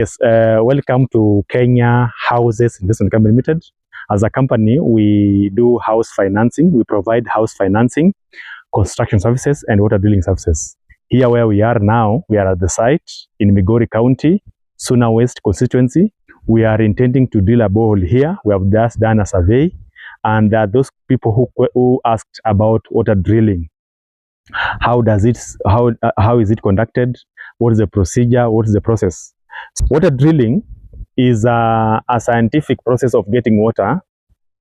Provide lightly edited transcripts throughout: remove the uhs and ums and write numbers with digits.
Yes, welcome to Kenya Houses Investment Company Limited. As a company, we do house financing. We provide house financing, construction services, and water drilling services. Here where we are now, we are at the site in Migori County, Suna West constituency. We are intending to drill a borehole here. We have just done a survey, and there are those people who asked about water drilling. How is it conducted? What is the procedure? What is the process? Water drilling is a scientific process of getting water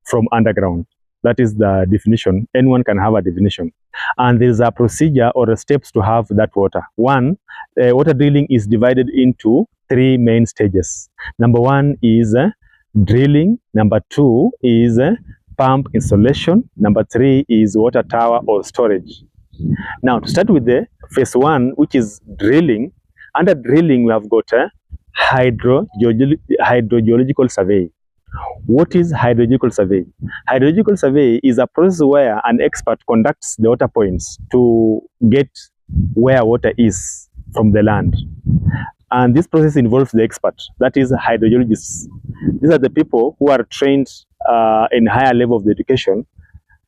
from underground. That is the definition. Anyone can have a definition. And there is a procedure or steps to have that water. One, water drilling is divided into three main stages. Number one is drilling. Number two is pump installation. Number three is water tower or storage. Now, to start with the phase one, which is drilling. Under drilling, we have got hydrogeological survey. What is hydrogeological survey? Hydrogeological survey is a process where an expert conducts the water points to get where water is from the land. And this process involves the expert, that is hydrogeologists. These are the people who are trained in higher level of the education,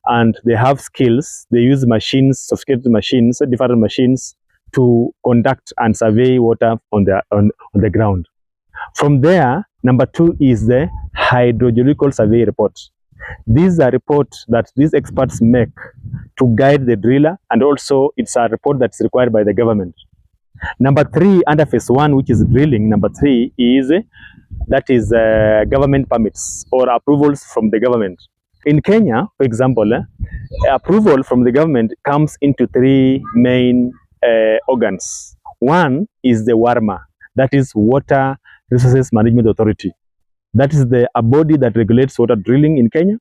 and they have skills. They use machines, sophisticated machines, different machines, to conduct and survey water on the ground. From there, number two is the hydrogeological survey report. These are reports that these experts make to guide the driller, and also it's a report that's required by the government. Number three, under phase one, which is drilling, number three is government permits or approvals from the government. In Kenya, for example, approval from the government comes into three main organs. One is the WARMA, that is Water Resources Management Authority. That is a body that regulates water drilling in Kenya.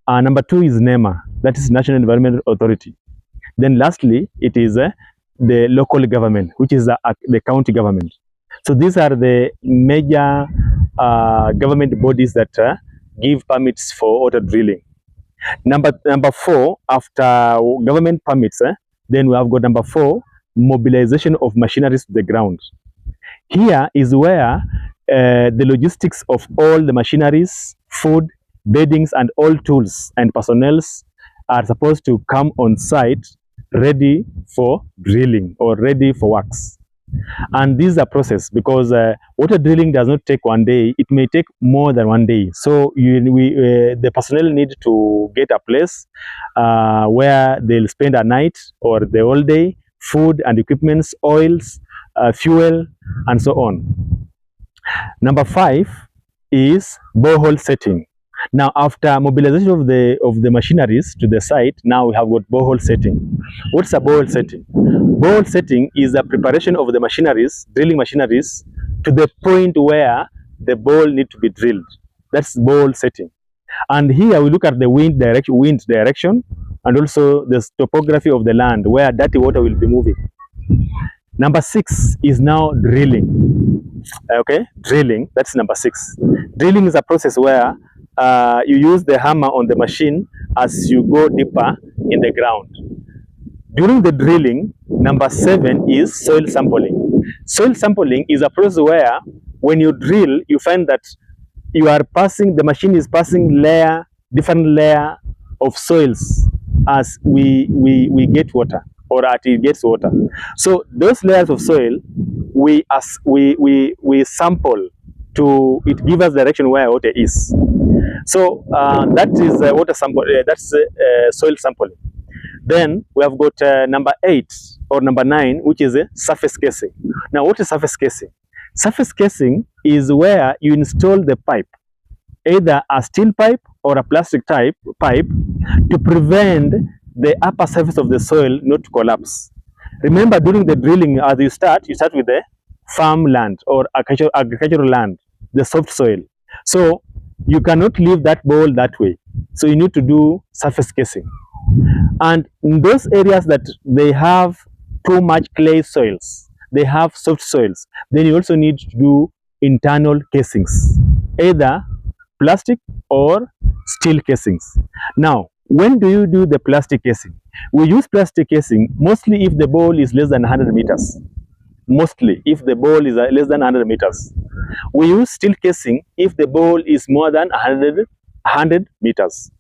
Number two is NEMA, that is National Environment Authority. Then lastly, it is the local government, which is the county government. So these are the major government bodies that give permits for water drilling. Number four, after government permits, then we have got number four, mobilization of machineries to the ground. Here is where the logistics of all the machineries, food, beddings, and all tools and personnel are supposed to come on site ready for drilling or ready for works. And this is a process because water drilling does not take one day. It may take more than one day. So the personnel need to get a place where they'll spend a night or the whole day, food and equipments, oils, fuel, and so on. Number five is borehole setting. Now, after mobilization of the machineries to the site, now we have got borehole setting. What's a borehole setting? Borehole setting is a preparation of the machineries, drilling machineries, to the point where the borehole need to be drilled. That's borehole setting. And here we look at the wind direction, and also the topography of the land where dirty water will be moving. Number six is now drilling. Okay, drilling, that's number six. Drilling is a process where you use the hammer on the machine as you go deeper in the ground. During the drilling, number seven is soil sampling. Soil sampling is a process where when you drill, you find that the machine is passing different layer of soils as we get water, or as it gets water. So those layers of soil, we sample to it give us direction where water is. So that is water sample. That's soil sampling. Then we have got number 8 or number 9, which is surface casing. Now, what is surface casing? Surface casing is where you install the pipe, either a steel pipe or a plastic pipe, to prevent the upper surface of the soil not to collapse. Remember, during the drilling, as you start with the farmland or agricultural land, the soft soil. So you cannot leave that bowl that way. So you need to do surface casing. And in those areas that they have too much clay soils, they have soft soils, then you also need to do internal casings, either plastic or steel casings. Now, when do you do the plastic casing? We use plastic casing mostly if the bowl is less than 100 meters. mostly if the bore is less than 100 meters. We use steel casing if the bore is more than 100 meters.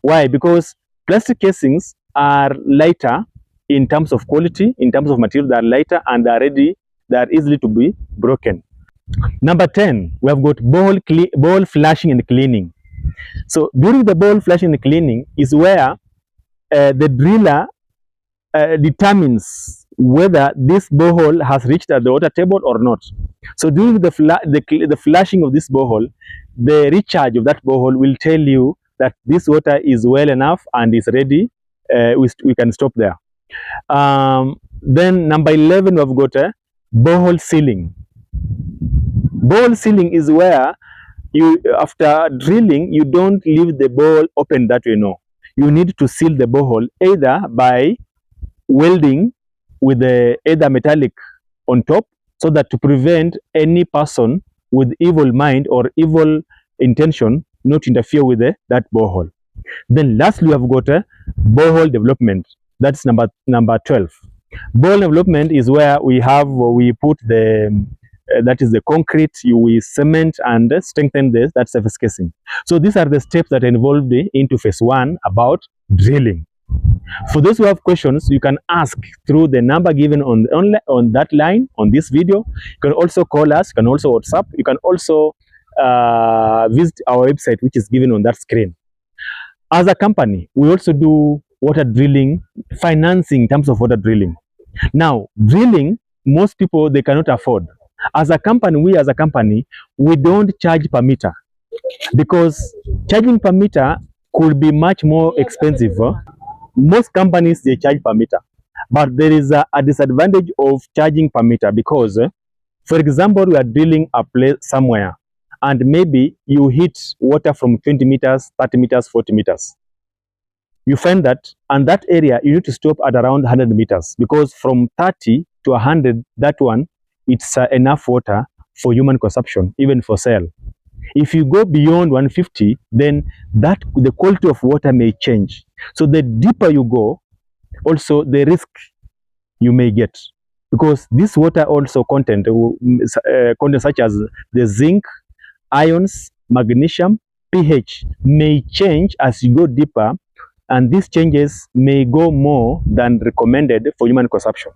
Why? Because plastic casings are lighter in terms of quality, in terms of material, they are lighter and they are easily to be broken. Number 10, we have got bore flushing and cleaning. So during the bore flushing and cleaning is where the driller determines whether this borehole has reached the water table or not. So during the flushing of this borehole, the recharge of that borehole will tell you that this water is well enough and is ready. We can stop there. Then number 11, we've got a borehole sealing. Borehole sealing is where you, after drilling, you don't leave the borehole open that way. No, you need to seal the borehole either by welding with the either metallic on top, so that to prevent any person with evil mind or evil intention not interfere with that borehole. Then lastly, we have got a borehole development. That's number 12. Borehole development is where we put the that is the concrete, we cement and strengthen that surface casing. So these are the steps that are involved into phase 1 about drilling. For those who have questions, you can ask through the number given on that line on this video. You can also call us, you can also WhatsApp, you can also visit our website, which is given on that screen. As a company, we also do water drilling, financing in terms of water drilling. Now, drilling, most people, they cannot afford. As a company, we don't charge per meter, because charging per meter could be much more expensive. Most companies, they charge per meter, but there is a disadvantage of charging per meter, because for example, we are drilling a place somewhere and maybe you hit water from 20 meters, 30 meters, 40 meters. You find that, and that area you need to stop at around 100 meters, because from 30 to 100, that one, it's enough water for human consumption, even for sale. If you go beyond 150, then the quality of water may change. So the deeper you go, also the risk you may get, because this water also content such as the zinc, ions, magnesium, pH may change as you go deeper, and these changes may go more than recommended for human consumption.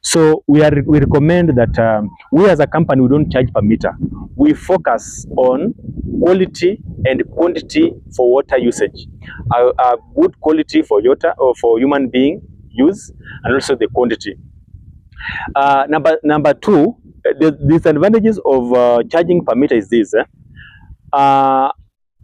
So we recommend that we as a company, we don't charge per meter. We focus on quality and quantity for water usage. A good quality for water or for human being use, and also the quantity. Number 2, the disadvantages of charging per meter is this. The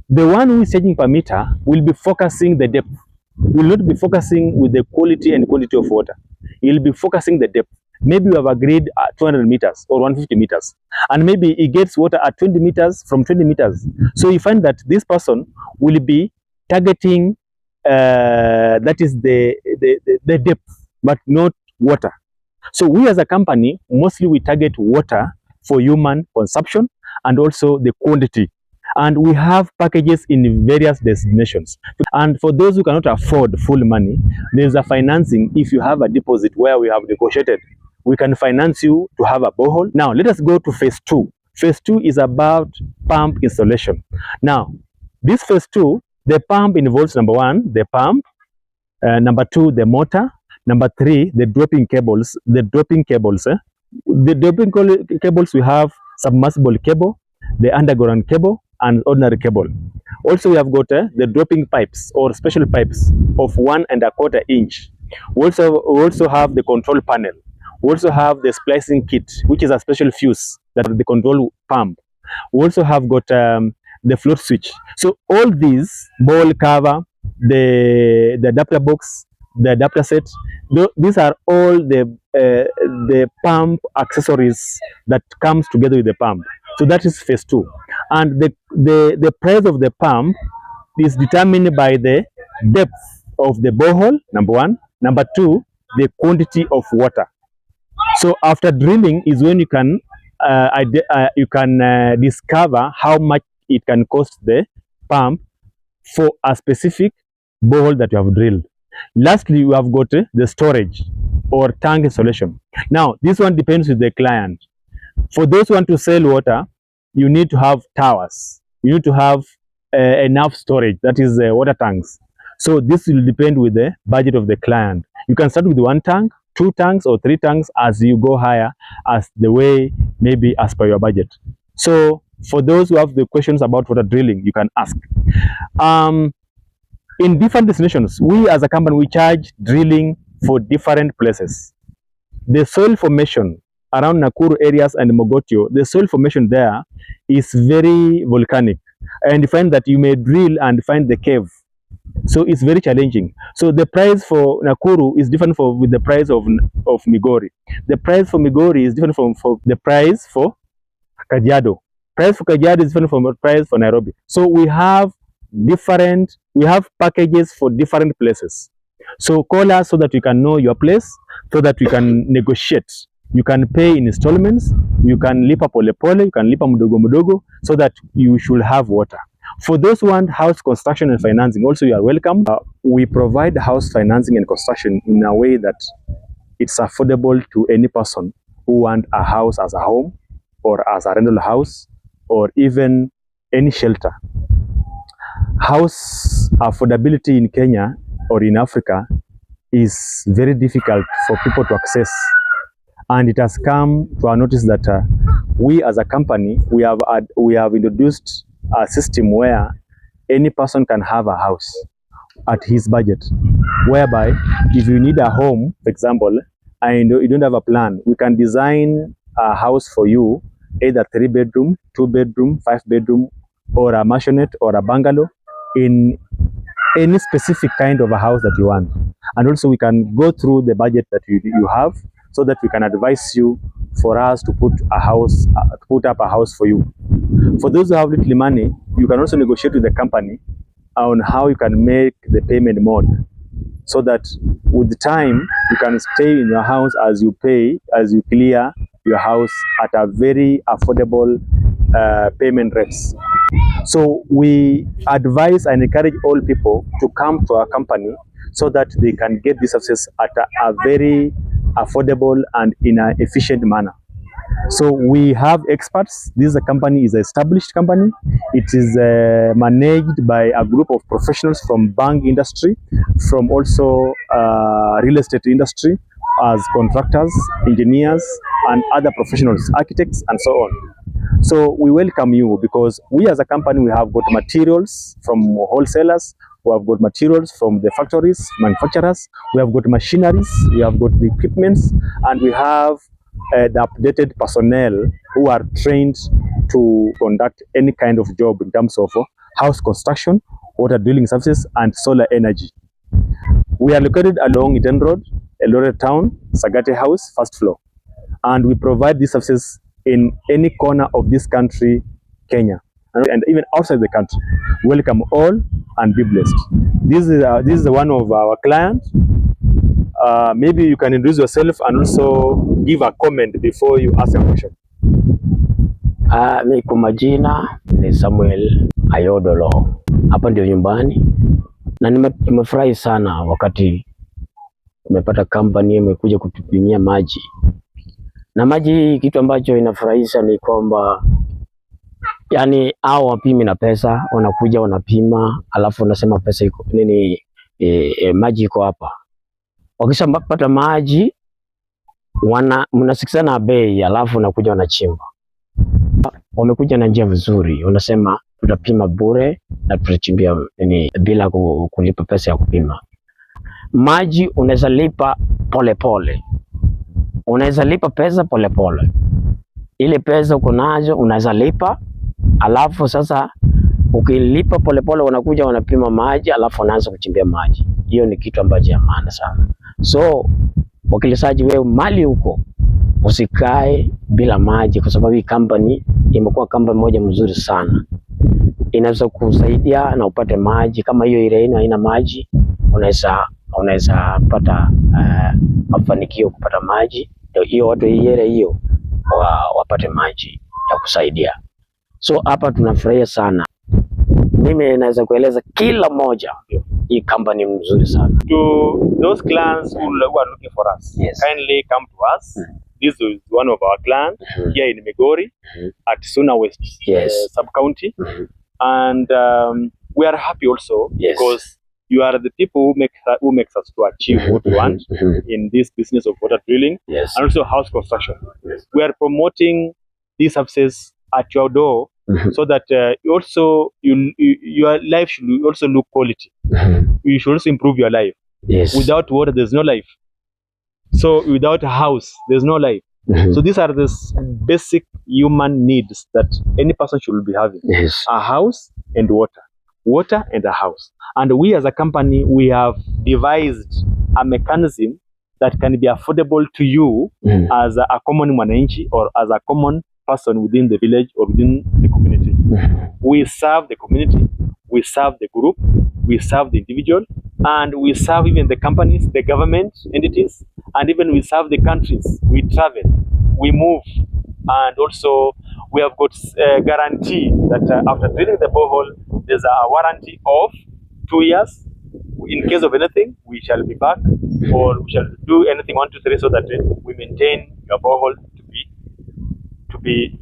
one who is charging per meter will be focusing the depth. Will not be focusing with the quality and quantity of water. He'll be focusing the depth. Maybe you have agreed at 200 meters or 150 meters, and maybe he gets water at 20 meters from 20 meters. So you find that this person will be targeting that is the depth, but not water. So we as a company, mostly we target water for human consumption and also the quantity. And we have packages in various destinations. And for those who cannot afford full money, there's a financing. If you have a deposit where we have negotiated, we can finance you to have a borehole. Now, let us go to phase 2. Phase 2 is about pump installation. Now, this phase 2, the pump involves number 1, the pump, number 2, the motor, number 3, the dropping cables. The dropping cables, we have submersible cable, the underground cable, and ordinary cable. Also, we have got the dropping pipes or special pipes of 1¼ inch. We also have the control panel. We also have the splicing kit, which is a special fuse that the control pump. We also have got the float switch. So all these, ball cover, the adapter box, the adapter set, these are all the pump accessories that comes together with the pump. So that is phase 2. And the price of the pump is determined by the depth of the borehole, number 1. Number 2, the quantity of water. So after drilling is when you can discover how much it can cost the pump for a specific borehole that you have drilled. Lastly, you have got the storage. or tank installation. Now, this one depends with the client. For those who want to sell water, you need to have towers. You need to have enough storage, that is water tanks. So this will depend with the budget of the client. You can start with 1 tank, 2 tanks, or 3 tanks as you go higher, as the way maybe as per your budget. So for those who have the questions about water drilling, you can ask. In different destinations, we as a company, we charge drilling for different places. The soil formation around Nakuru areas and Mogotio, the soil formation there is very volcanic, and you find that you may drill and find the cave. So it's very challenging. So the price for Nakuru is different with the price of Migori. The price for Migori is different from the price for Kajiado. Price for Kajiado is different from the price for Nairobi. So we have packages for different places. So call us so that you can know your place, so that we can negotiate. You can pay in installments, you can lipa pole pole, you can lipa mudogo mudogo, so that you should have water. For those who want house construction and financing, also you are welcome. We provide house financing and construction in a way that it's affordable to any person who want a house as a home, or as a rental house, or even any shelter. House affordability in Kenya or in Africa is very difficult for people to access, and it has come to our notice that we as a company, we have introduced a system where any person can have a house at his budget, whereby if you need a home, for example, and you don't have a plan, we can design a house for you, either 3 bedroom, 2 bedroom, 5 bedroom, or a maisonette or a bungalow, in any specific kind of a house that you want. And also we can go through the budget that you have, so that we can advise you for us to put up a house for you. For those who have little money, you can also negotiate with the company on how you can make the payment mode, so that with time you can stay in your house as you clear your house at a very affordable payment rates. So we advise and encourage all people to come to our company, so that they can get this services at a very affordable and in an efficient manner. So we have experts. This company is an established company. It is managed by a group of professionals from bank industry, from also real estate industry, as contractors, engineers, and other professionals, architects, and so on. So we welcome you, because we as a company, we have got materials from wholesalers, we have got materials from the factories, manufacturers, we have got machineries, we have got the equipments, and we have the updated personnel who are trained to conduct any kind of job in terms of house construction, water drilling services, and solar energy. We are located along Iten Road, Eldoret Town, Sagate House, first floor, and we provide these services in any corner of this country, Kenya, and even outside the country. Welcome all and be blessed. This is one of our clients. Maybe you can introduce yourself and also give a comment before you ask a question. Mimi kwa majina ni Samuel Ayodolo. Hapa ndio nyumbani, na nimefurahi sana wakati nimepata company imekuja kutupimia maji. Na maji, kitu ambacho inafurahisha ni kwamba yani hao wapimi na pesa, wanakuja wanapima, alafu wanasema pesa iko nini, maji iko hapa. Wakishapata maji mnasikizana bei, alafu wanakuja wanachimba. Wamekuja na njia nzuri, wanasema tutapima bure na tutachimbia nini bila kulipa pesa ya kupima. Maji unaweza lipa pole pole. Unaweza lipa pesa pole pole. Ile pesa uko nazo unaweza lipa, alafu sasa ukilipa pole pole wanakuja wanapima maji, alafu wanaanza kuchimbia maji. Hiyo ni kitu ambacho ya maana sana. So wakilisaji, wewe mali huko usikae bila maji, kwa sababu hii company imekuwa company moja mzuri sana. Inaweza kusaidia na upate maji. Kama hiyo ile haina maji, unaweza pata mafanikio kupata maji. Hiyo watu hiyo wapate maji ya kusaidia. So hapa tunafurahia sana. Mimi naweza kueleza kila mmoja hii company mzuri sana. To those clients who are looking for us, Yes. kindly come to us. This is one of our clients here in Migori at Suna West Yes. sub-county. And we are happy also because you are the people who makes us to achieve what we want in this business of water drilling and also house construction. We are promoting these services at your door so that your life should also look quality. You should also improve your life. Without water, there's no life. So without a house, there's no life. So these are the basic human needs that any person should be having. A house and water and a house. And we as a company, we have devised a mechanism that can be affordable to you as a common mwananchi or as a common person within the village or within the community. We serve the community, we serve the group, we serve the individual, and we serve even the companies, the government entities, and even we serve the countries. We travel, we move, and also we have got a guarantee that after drilling the borehole, there's a warranty of 2 years. In case of anything, we shall be back, or we shall do anything 1, 2, 3, so that we maintain your borehole to be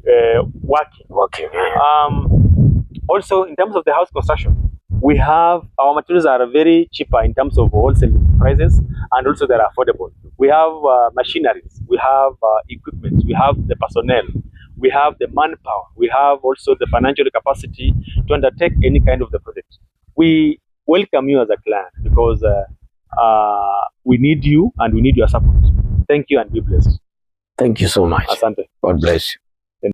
working. Also, in terms of the house construction, we have our materials are very cheaper in terms of wholesale prices, and also they're affordable. We have machineries, we have equipment, we have the personnel, we have the manpower, we have also the financial capacity to undertake any kind of the project. We welcome you as a client because we need you and we need your support. Thank you and be blessed. Thank you so much. Asante. God bless you.